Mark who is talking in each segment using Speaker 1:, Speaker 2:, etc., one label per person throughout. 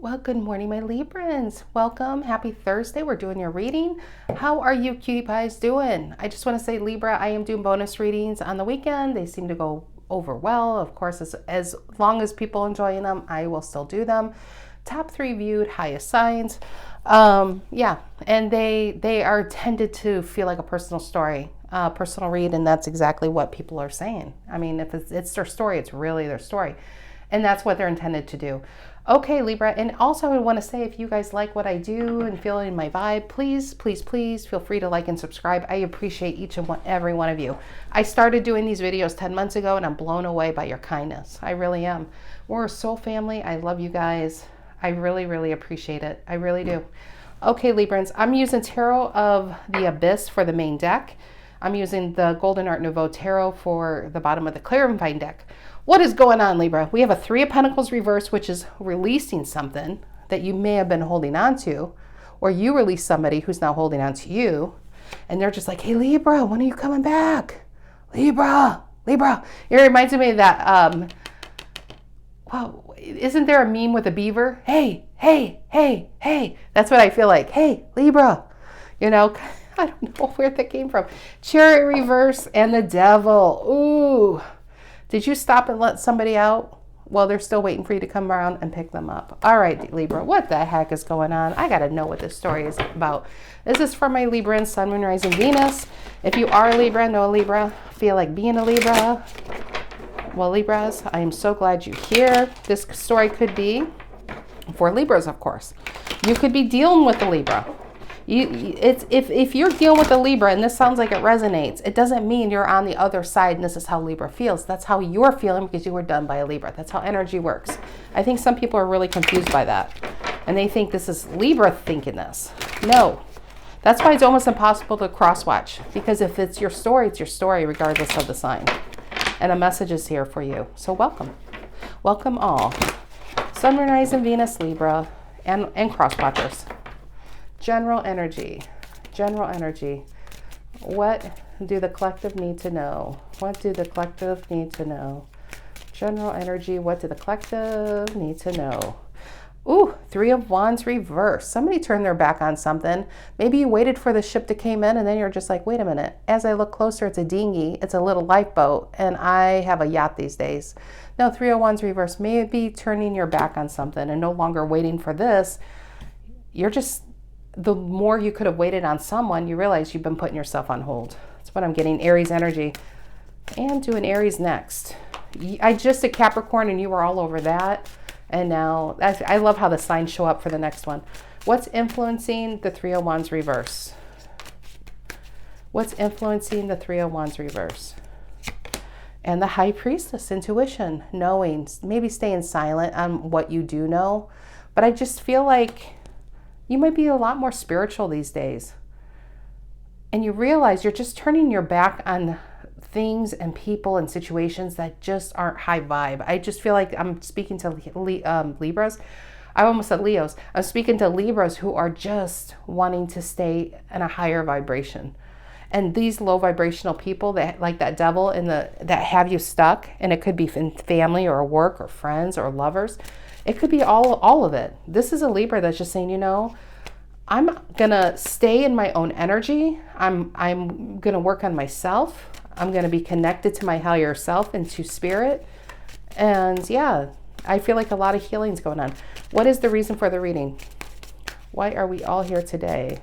Speaker 1: Well, good morning, my Librans. Welcome. Happy Thursday. We're doing your reading. How are you cutie pies doing? I just want to say, Libra, I am doing bonus readings on the weekend. They seem to go over well. Of course, as long as people enjoying them, I will still do them. Top 3 viewed, highest signs. Yeah, and they are tended to feel like a personal story, personal read, and that's exactly what people are saying. I mean, if it's their story, it's really their story. And that's what they're intended to do. Okay, Libra, and also I want to say, if you guys like what I do and feeling my vibe, please, please, please feel free to like and subscribe. I appreciate each and every one of you. I started doing these videos 10 months ago, and I'm blown away by your kindness. I really am. We're a soul family. I love you guys. I really, really appreciate it. I really do. Okay, Librans, I'm using Tarot of the Abyss for the main deck. I'm using the Golden Art Nouveau Tarot for the bottom of the Clarifying deck. What is going on, Libra? We have a 3 of Pentacles reverse, which is releasing something that you may have been holding on to, or you release somebody who's now holding on to you, and they're just like, hey, Libra, when are you coming back? Libra, Libra. It reminds me of that, wow, isn't there a meme with a beaver? Hey, hey, hey, hey. That's what I feel like. Hey, Libra. You know, I don't know where that came from. Chariot reverse and the devil. Ooh. Did you stop and let somebody out? Well, they're still waiting for you to come around and pick them up. All right, Libra, what the heck is going on? I got to know what this story is about. This is for my Libra, Sun, Moon, Rising, Venus. If you are a Libra, know a Libra, feel like being a Libra. Well, Libras, I am so glad you're here. This story could be for Libras, of course. You could be dealing with a Libra. If you're dealing with a Libra and this sounds like it resonates, it doesn't mean you're on the other side and this is how Libra feels. That's how you're feeling because you were done by a Libra. That's how energy works. I think some people are really confused by that. And they think this is Libra thinking this. No. That's why it's almost impossible to cross-watch. Because if it's your story regardless of the sign. And a message is here for you. So welcome. Welcome all. Sun, Moon, Rising, Venus, Libra, and cross-watchers. General energy. General energy. What do the collective need to know? What do the collective need to know? General energy. What do the collective need to know? Ooh, 3 of Wands reverse. Somebody turned their back on something. Maybe you waited for the ship to come in and then you're just like, wait a minute. As I look closer, it's a dinghy. It's a little lifeboat. And I have a yacht these days. No, 3 of Wands reverse. Maybe turning your back on something and no longer waiting for this. You're just... the more you could have waited on someone, you realize you've been putting yourself on hold. That's what I'm getting. Aries energy. And doing Aries next. I just did Capricorn and you were all over that. And now, I love how the signs show up for the next one. What's influencing the 3 of Wands reverse? What's influencing the 3 of Wands reverse? And the High Priestess, intuition, knowing, maybe staying silent on what you do know. But I just feel like you might be a lot more spiritual these days. And you realize you're just turning your back on things and people and situations that just aren't high vibe. I just feel like I'm speaking to Libras. I almost said Leos. I'm speaking to Libras who are just wanting to stay in a higher vibration. And these low vibrational people that like that devil that have you stuck, and it could be in family or work or friends or lovers. It could be all of it. This is a Libra that's just saying, you know, I'm gonna stay in my own energy. I'm gonna work on myself. I'm gonna be connected to my higher self and to spirit. And yeah, I feel like a lot of healing's going on. What is the reason for the reading? Why are we all here today?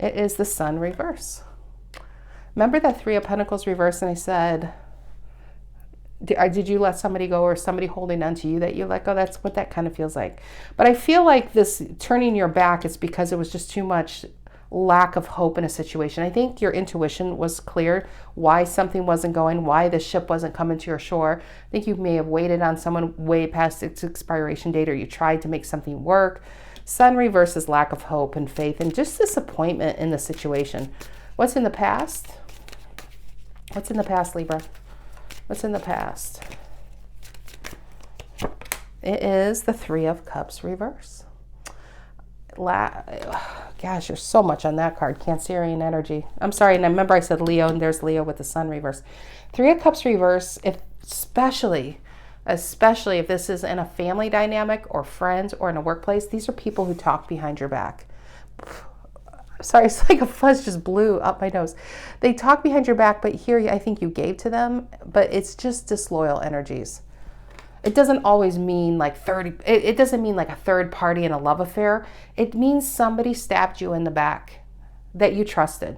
Speaker 1: It is the Sun reverse. Remember that 3 of Pentacles reverse, and I said, did you let somebody go, or somebody holding on to you that you let go? That's what that kind of feels like. But I feel like this turning your back is because it was just too much lack of hope in a situation. I think your intuition was clear why something wasn't going, why the ship wasn't coming to your shore. I think you may have waited on someone way past its expiration date, or you tried to make something work. Sun reverses lack of hope and faith and just disappointment in the situation. What's in the past? What's in the past, Libra? What's in the past? It is the 3 of Cups reverse. Gosh, there's so much on that card. Cancerian energy. I'm sorry, and I remember I said Leo, and there's Leo with the Sun reverse. 3 of Cups reverse, especially especially if this is in a family dynamic or friends or in a workplace. These are people who talk behind your back. Sorry, it's like a fuzz just blew up my nose. They talk behind your back, but here I think you gave to them, but it's just disloyal energies. It doesn't always mean like it doesn't mean like a third party in a love affair. It means somebody stabbed you in the back that you trusted.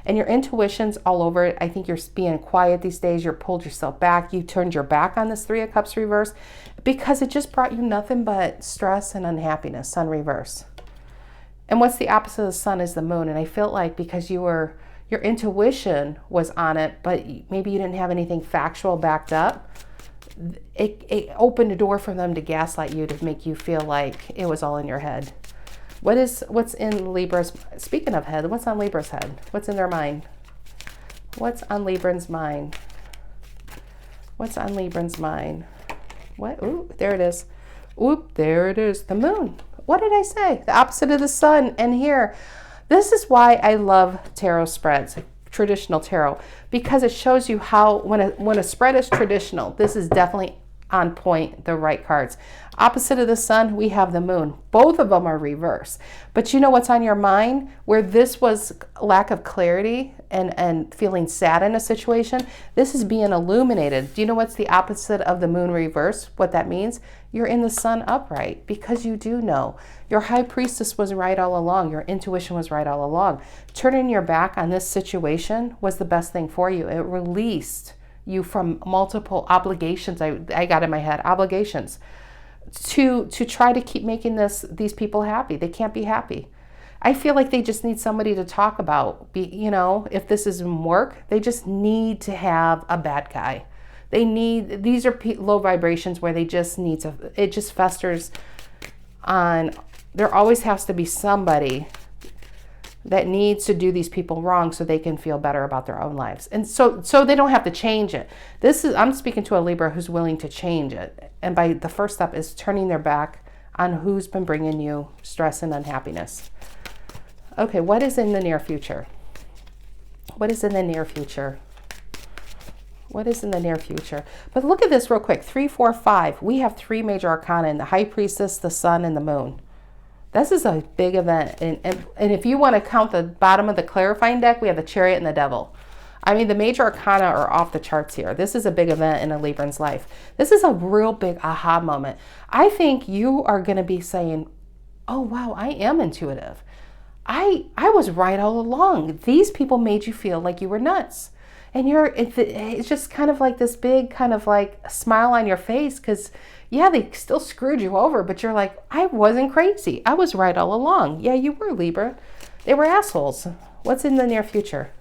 Speaker 1: And your intuition's all over it. I think you're being quiet these days. You're pulled yourself back. You turned your back on this Three of Cups reverse because it just brought you nothing but stress and unhappiness, Sun reverse. And what's the opposite of the Sun is the Moon. And I feel like because your intuition was on it, but maybe you didn't have anything factual backed up, it opened a door for them to gaslight you, to make you feel like it was all in your head. What's in Libra's, speaking of head, what's on Libra's head? What's in their mind? What's on Libra's mind? What's on Libra's mind? What? Ooh, there it is. Oop, there it is. The Moon. What did I say? The opposite of the Sun. And here, this is why I love tarot spreads, traditional tarot, because it shows you how, when a spread is traditional, this is definitely on point, the right cards. Opposite of the Sun, we have the Moon. Both of them are reverse. But you know what's on your mind? Where this was lack of clarity and feeling sad in a situation, this is being illuminated. Do you know what's the opposite of the Moon reverse? What that means? You're in the Sun upright, because you do know. Your High Priestess was right all along. Your intuition was right all along. Turning your back on this situation was the best thing for you. It released you from multiple obligations. I got in my head, obligations, to try to keep making these people happy. They can't be happy. I feel like they just need somebody to talk about. If this isn't work, they just need to have a bad guy. These are low vibrations where they just need to, it just festers on, there always has to be somebody that needs to do these people wrong so they can feel better about their own lives. And so they don't have to change it. I'm speaking to a Libra who's willing to change it. And by the first step is turning their back on who's been bringing you stress and unhappiness. Okay, what is in the near future? What is in the near future? What is in the near future? But look at this real quick. 3, 4, 5. We have 3 major arcana in the High Priestess, the Sun, and the Moon. This is a big event. And if you want to count the bottom of the clarifying deck, we have the Chariot and the Devil. I mean, the major arcana are off the charts here. This is a big event in a Libran's life. This is a real big aha moment. I think you are going to be saying, oh, wow, I am intuitive. I was right all along. These people made you feel like you were nuts. And it's just kind of like this big kind of like smile on your face because, yeah, they still screwed you over, but you're like, I wasn't crazy. I was right all along. Yeah, you were, Libra. They were assholes. What's in the near future?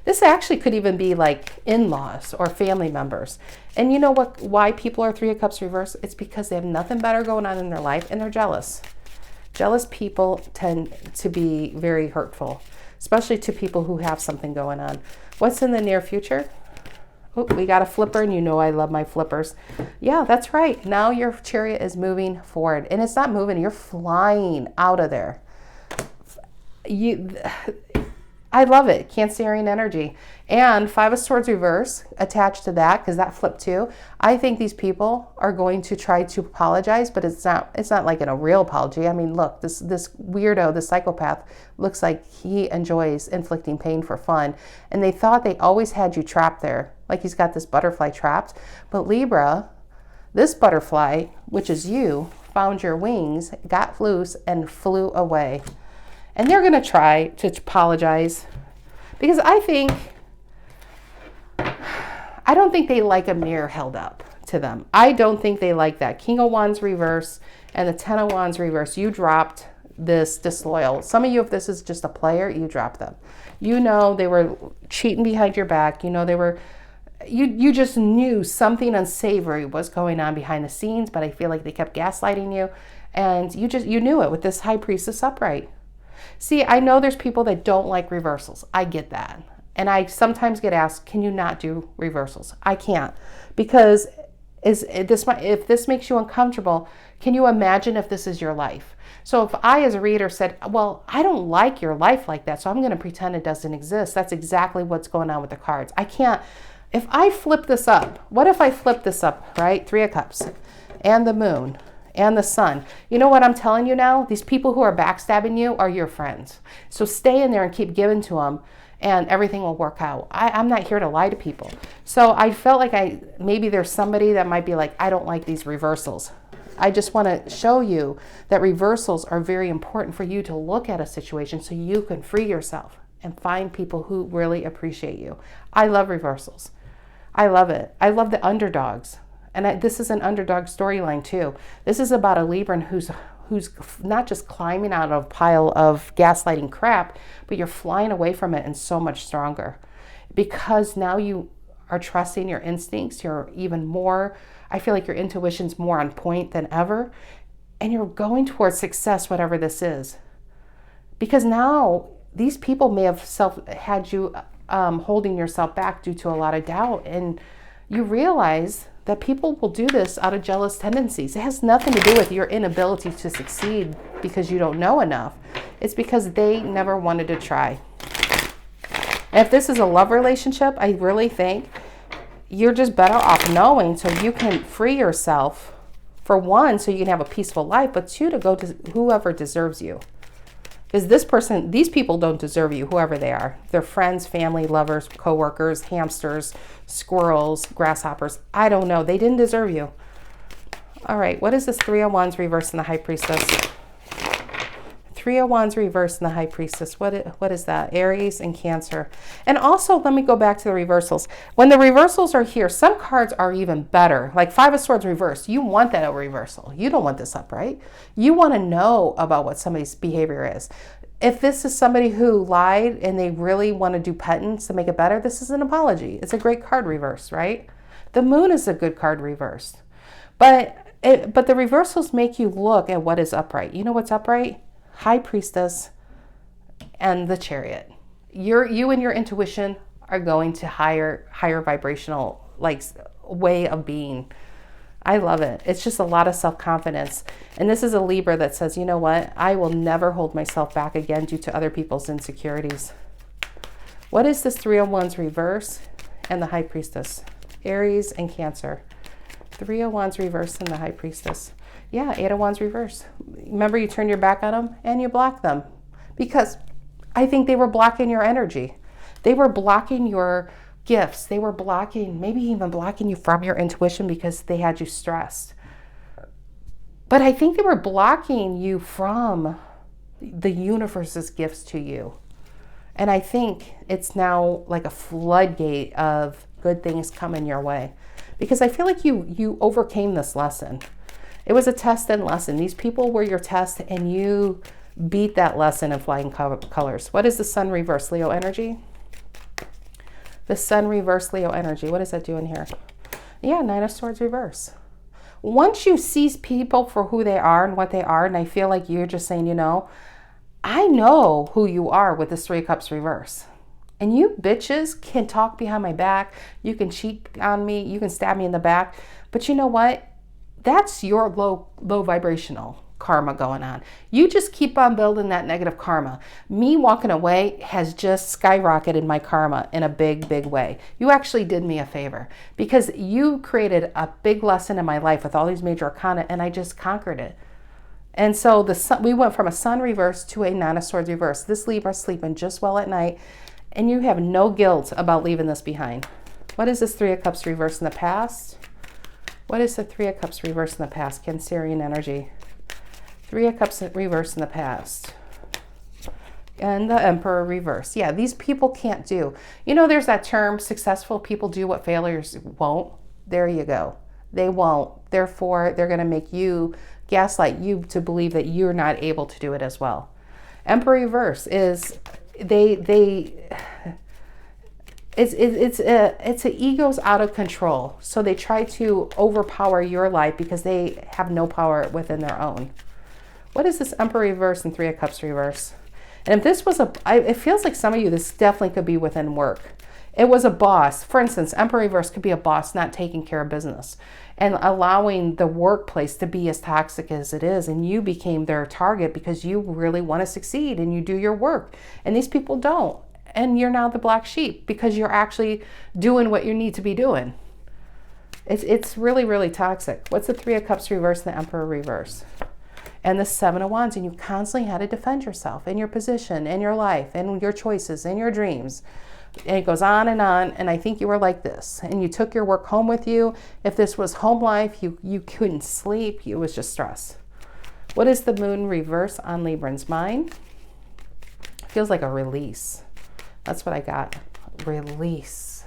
Speaker 1: This actually could even be like in-laws or family members. And you know why people are Three of Cups reverse? It's because they have nothing better going on in their life and they're jealous. Jealous people tend to be very hurtful, especially to people who have something going on. What's in the near future? Oh, we got a flipper, and you know I love my flippers. Yeah, that's right. Now your Chariot is moving forward, and it's not moving. You're flying out of there. I love it. Cancerian energy. And 5 of Swords reverse attached to that, because that flipped too. I think these people are going to try to apologize, but it's not like a real apology. I mean, look, this weirdo, this psychopath, looks like he enjoys inflicting pain for fun. And they thought they always had you trapped there. Like he's got this butterfly trapped. But Libra, this butterfly, which is you, found your wings, got loose, and flew away. And they're going to try to apologize because I don't think they like a mirror held up to them. I don't think they like that. King of Wands reverse and the 10 of Wands reverse. You dropped this disloyal. Some of you, if this is just a player, you dropped them. You know they were cheating behind your back. You know they were, you just knew something unsavory was going on behind the scenes, but I feel like they kept gaslighting you. And you knew it with this High Priestess upright. See, I know there's people that don't like reversals. I get that. And I sometimes get asked, can you not do reversals? I can't. Because if this makes you uncomfortable, can you imagine if this is your life? So if I, as a reader, said, well, I don't like your life like that, so I'm going to pretend it doesn't exist. That's exactly what's going on with the cards. I can't. If I flip this up, what if I flip this up, right? 3 of Cups and the Moon and the Sun. You know what I'm telling you now? These people who are backstabbing you are your friends. So stay in there and keep giving to them, and everything will work out. I'm not here to lie to people. So I felt like maybe there's somebody that might be like, I don't like these reversals. I just want to show you that reversals are very important for you to look at a situation so you can free yourself and find people who really appreciate you. I love reversals. I love it. I love the underdogs. And this is an underdog storyline too. This is about a Libran who's not just climbing out of a pile of gaslighting crap, but you're flying away from it and so much stronger. Because now you are trusting your instincts. You're even more, I feel like your intuition's more on point than ever. And you're going towards success, whatever this is. Because now these people may have had you holding yourself back due to a lot of doubt. And you realize that people will do this out of jealous tendencies. It has nothing to do with your inability to succeed because you don't know enough. It's because they never wanted to try. And if this is a love relationship, I really think you're just better off knowing so you can free yourself, for one, so you can have a peaceful life, but two, to go to whoever deserves you. Because these people don't deserve you, whoever they are. They're friends, family, lovers, coworkers, hamsters, squirrels, grasshoppers. I don't know. They didn't deserve you. All right. What is this 3 of Wands reversed in the High Priestess? 3 of Wands reversed in the High Priestess. What is that? Aries and Cancer. And also, let me go back to the reversals. When the reversals are here, some cards are even better. Like 5 of Swords reversed. You want that reversal. You don't want this upright. You want to know about what somebody's behavior is. If this is somebody who lied and they really want to do penance to make it better, this is an apology. It's a great card reversed, right? The Moon is a good card reversed. But the reversals make you look at what is upright. You know what's upright? High Priestess and the Chariot. You and your intuition are going to higher vibrational way of being. I love it. It's just a lot of self-confidence. And this is a Libra that says, you know what? I will never hold myself back again due to other people's insecurities. What is this 3 of Wands reverse and the High Priestess? Aries and Cancer. 3 of Wands reverse and the High Priestess. Yeah, 8 of Wands reverse. Remember, you turn your back on them and you block them. Because I think they were blocking your energy. They were blocking your gifts. They were maybe even blocking you from your intuition because they had you stressed. But I think they were blocking you from the universe's gifts to you. And I think it's now like a floodgate of good things coming your way. Because I feel like you overcame this lesson. It was a test and lesson. These people were your test and you beat that lesson in flying colors. What is the Sun reverse, Leo energy? The Sun reverse, Leo energy. What is that doing here? Yeah, 9 of Swords reverse. Once you see people for who they are and what they are, and I feel like you're just saying, you know, I know who you are with this 3 of Cups reverse. And you bitches can talk behind my back. You can cheat on me. You can stab me in the back. But you know what? That's your low vibrational karma going on. You just keep on building that negative karma. Me walking away has just skyrocketed my karma in a big, big way. You actually did me a favor because you created a big lesson in my life with all these major arcana and I just conquered it. And so we went from a Sun reverse to a 9 of Swords reverse. This Libra sleeping just well at night and you have no guilt about leaving this behind. What is this 3 of Cups reverse in the past? What is the 3 of Cups reverse in the past? Cancerian energy. 3 of Cups reverse in the past. And the Emperor reverse. Yeah, these people can't do. You know, there's that term, successful people do what failures won't. There you go. They won't. Therefore, they're going to make you, gaslight you to believe that you're not able to do it as well. Emperor reverse is, it's an ego's out of control. So they try to overpower your life because they have no power within their own. What is this Emperor reverse and 3 of Cups reverse? And if this was it feels like some of you, this definitely could be within work. It was a boss. For instance, Emperor reverse could be a boss not taking care of business and allowing the workplace to be as toxic as it is. And you became their target because you really want to succeed and you do your work. And these people don't. and you're now the black sheep because you're actually doing what you need to be doing. It's really, really toxic. What's the Three of Cups reverse and the Emperor reverse? And the Seven of Wands, and you constantly had to defend yourself and your position and your life and your choices and your dreams. And it goes on, and I think you were like this. And you took your work home with you. If this was home life, you couldn't sleep. It was just stress. What is the Moon reverse on Librans' mind? Feels like a release. That's what I got. Release.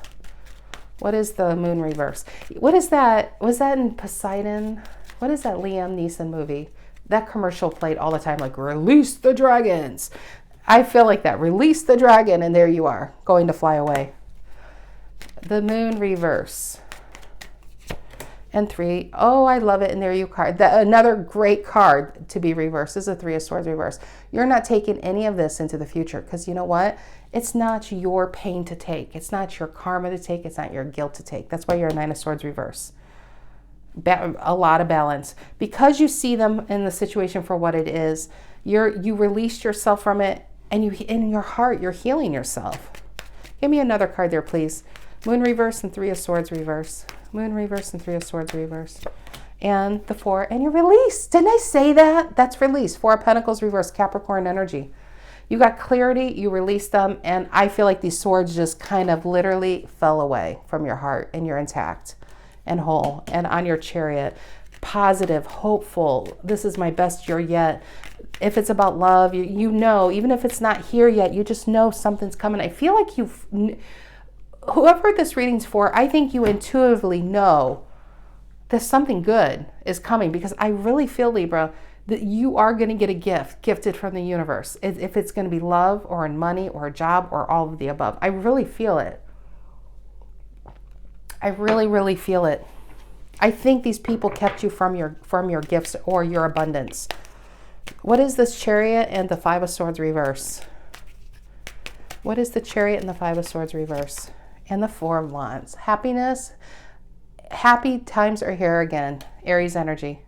Speaker 1: What is the Moon reverse? What is that? Was that in Poseidon? What is that Liam Neeson movie? That commercial played all the time, like, release the dragons. I feel like that. Release the dragon, and there you are, going to fly away. The Moon reverse. And 3. Oh, I love it. And there you card. Another great card to be reversed is a Three of Swords reverse. You're not taking any of this into the future because you know what? It's not your pain to take. It's not your karma to take. It's not your guilt to take. That's why you're a Nine of Swords reverse. A lot of balance. Because you see them in the situation for what it is, you released yourself from it, and in your heart, you're healing yourself. Give me another card there, please. Moon reverse and Three of Swords reverse. Moon reverse and Three of Swords reverse. And the 4, and you're released. Didn't I say that? That's release. 4 of Pentacles reverse, Capricorn energy. You got clarity, you released them, and I feel like these swords just kind of literally fell away from your heart, and you're intact and whole. And on your Chariot, positive, hopeful, this is my best year yet. If it's about love, you know, even if it's not here yet, you just know something's coming. I feel like whoever this reading's for, I think you intuitively know that something good is coming, because I really feel, Libra, that you are going to get a gift gifted from the universe. If it's going to be love or in money or a job or all of the above. I really feel it. I really, really feel it. I think these people kept you from your gifts or your abundance. What is this Chariot and the Five of Swords reverse? What is the Chariot and the Five of Swords reverse? And the Four of Wands. Happiness. Happy times are here again. Aries energy.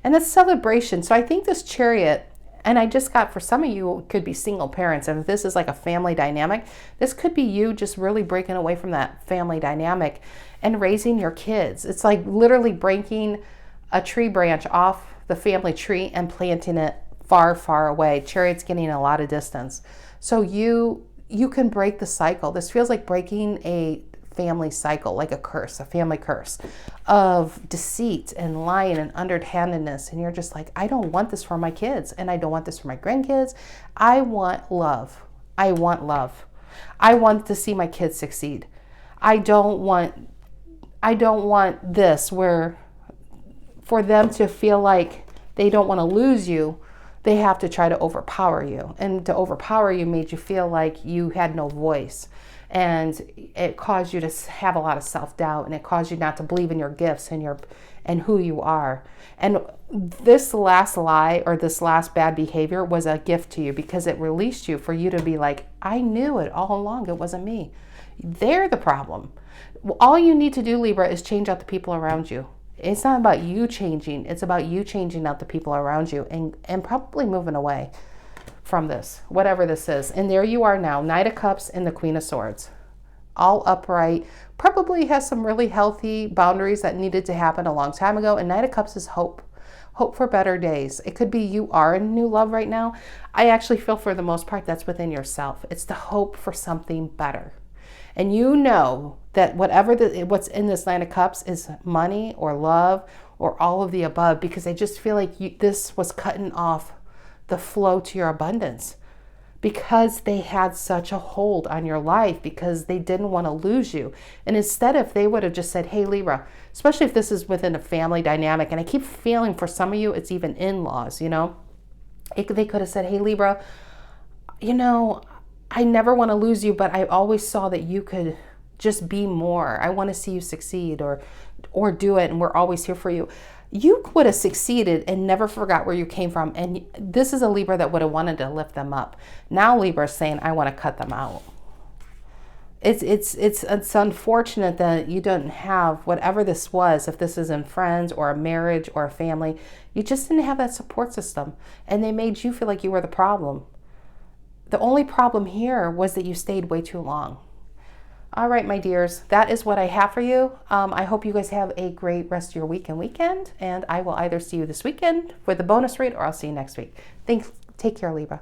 Speaker 1: And it's celebration. So I think this Chariot, and I just got, for some of you, could be single parents. And if this is like a family dynamic, this could be you just really breaking away from that family dynamic and raising your kids. It's like literally breaking a tree branch off the family tree and planting it far, far away. Chariot's getting a lot of distance. So you can break the cycle. This feels like breaking a family cycle, like a curse, a family curse of deceit and lying and underhandedness. And you're just like, I don't want this for my kids, and I don't want this for my grandkids. I want love. I want love. I want to see my kids succeed. I don't want this where for them to feel like they don't want to lose you, they have to try to overpower you. And to overpower you made you feel like you had no voice. And it caused you to have a lot of self-doubt, and it caused you not to believe in your gifts and who you are. And this last lie or this last bad behavior was a gift to you, because it released you for you to be like, I knew it all along. It wasn't me. They're the problem. All you need to do, Libra, is change out the people around you. It's not about you changing. It's about you changing out the people around you and probably moving away from this, whatever this is. And there you are now, Knight of Cups and the Queen of Swords. All upright, probably has some really healthy boundaries that needed to happen a long time ago. And Knight of Cups is hope. Hope for better days. It could be you are in new love right now. I actually feel for the most part that's within yourself. It's the hope for something better. And you know that what's in this Knight of Cups is money or love or all of the above, because I just feel like this was cutting off the flow to your abundance, because they had such a hold on your life, because they didn't want to lose you. And instead, if they would have just said, hey, Libra, especially if this is within a family dynamic, and I keep feeling for some of you, it's even in-laws, they could have said, hey, Libra, I never want to lose you, but I always saw that you could just be more. I want to see you succeed or do it, and we're always here for you. You would have succeeded and never forgot where you came from. And this is a Libra that would have wanted to lift them up. Now Libra is saying, I want to cut them out. It's unfortunate that you don't have whatever this was, if this is in friends or a marriage or a family, you just didn't have that support system. And they made you feel like you were the problem. The only problem here was that you stayed way too long. All right, my dears, that is what I have for you. I hope you guys have a great rest of your week and weekend, and I will either see you this weekend for the bonus read or I'll see you next week. Thanks. Take care, Libra.